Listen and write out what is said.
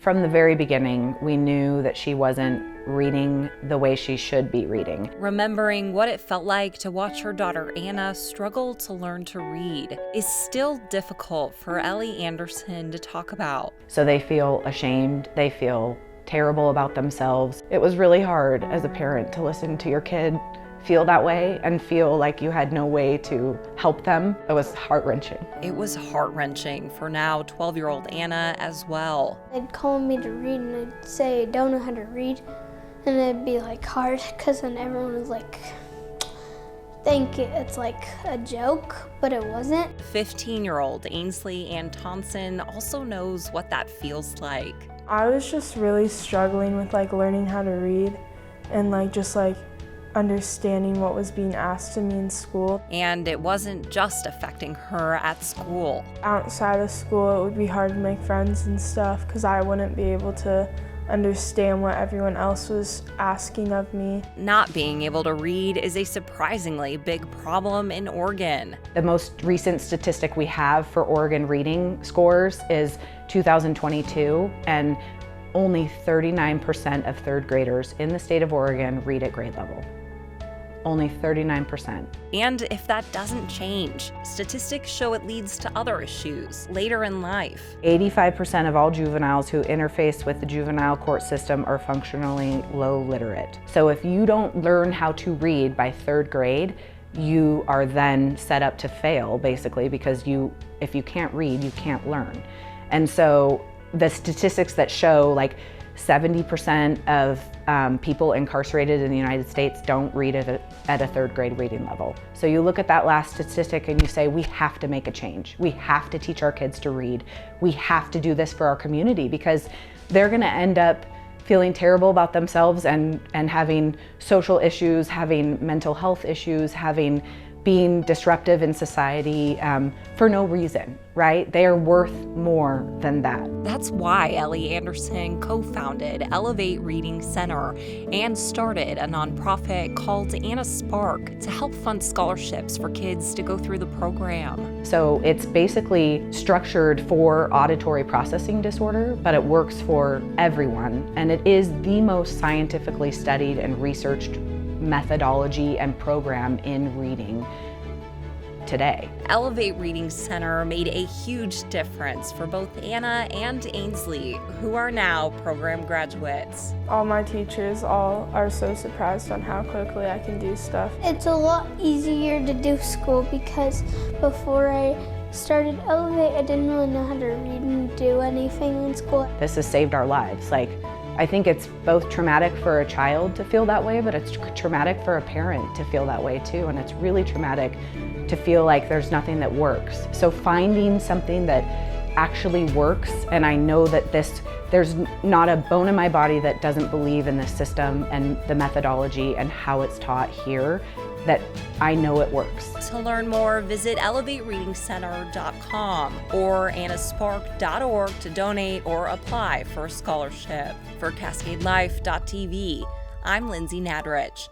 From the very beginning, we knew that she wasn't reading the way she should be reading. Remembering what it felt like to watch her daughter Anna struggle to learn to read is still difficult for Ellie Anderson to talk about. So they feel ashamed, they feel terrible about themselves. It was really hard as a parent to listen to your kid feel that way and feel like you had no way to help them. It was heart-wrenching. It was heart-wrenching for now 12-year-old Anna as well. They'd call me to read and I'd say I don't know how to read, and it'd be like hard because then everyone was like, think it's like a joke, but it wasn't. 15-year-old Ainsley Ann Thompson also knows what that feels like. I was just really struggling with learning how to read and just understanding what was being asked of me in school. And it wasn't just affecting her at school. Outside of school, it would be hard to make friends and stuff because I wouldn't be able to understand what everyone else was asking of me. Not being able to read is a surprisingly big problem in Oregon. The most recent statistic we have for Oregon reading scores is 2022, and only 39% of third graders in the state of Oregon read at grade level. Only 39%. And if that doesn't change, statistics show it leads to other issues later in life. 85% of all juveniles who interface with the juvenile court system are functionally low literate. So if you don't learn how to read by third grade, you are then set up to fail, basically, because if you can't read, you can't learn. And so the statistics that show 70% of people incarcerated in the United States don't read at a third grade reading level. So you look at that last statistic and you say, we have to make a change. We have to teach our kids to read. We have to do this for our community because they're gonna end up feeling terrible about themselves and having social issues, having mental health issues, being disruptive in society for no reason, right? They are worth more than that. That's why Ellie Anderson co-founded Elevate Reading Center and started a nonprofit called Anna Spark to help fund scholarships for kids to go through the program. So it's basically structured for auditory processing disorder, but it works for everyone. And it is the most scientifically studied and researched methodology and program in reading today. Elevate Reading Center made a huge difference for both Anna and Ainsley, who are now program graduates. All my teachers are so surprised on how quickly I can do stuff. It's a lot easier to do school because before I started Elevate, I didn't really know how to read and do anything in school. This has saved our lives. I think it's both traumatic for a child to feel that way, but it's traumatic for a parent to feel that way too. And it's really traumatic to feel like there's nothing that works. So finding something that actually works, and I know that there's not a bone in my body that doesn't believe in this system and the methodology and how it's taught here, that I know it works. To learn more, visit elevatereadingcenter.com or annaspark.org to donate or apply for a scholarship. For CascadeLife.tv, I'm Lindsay Nadrich.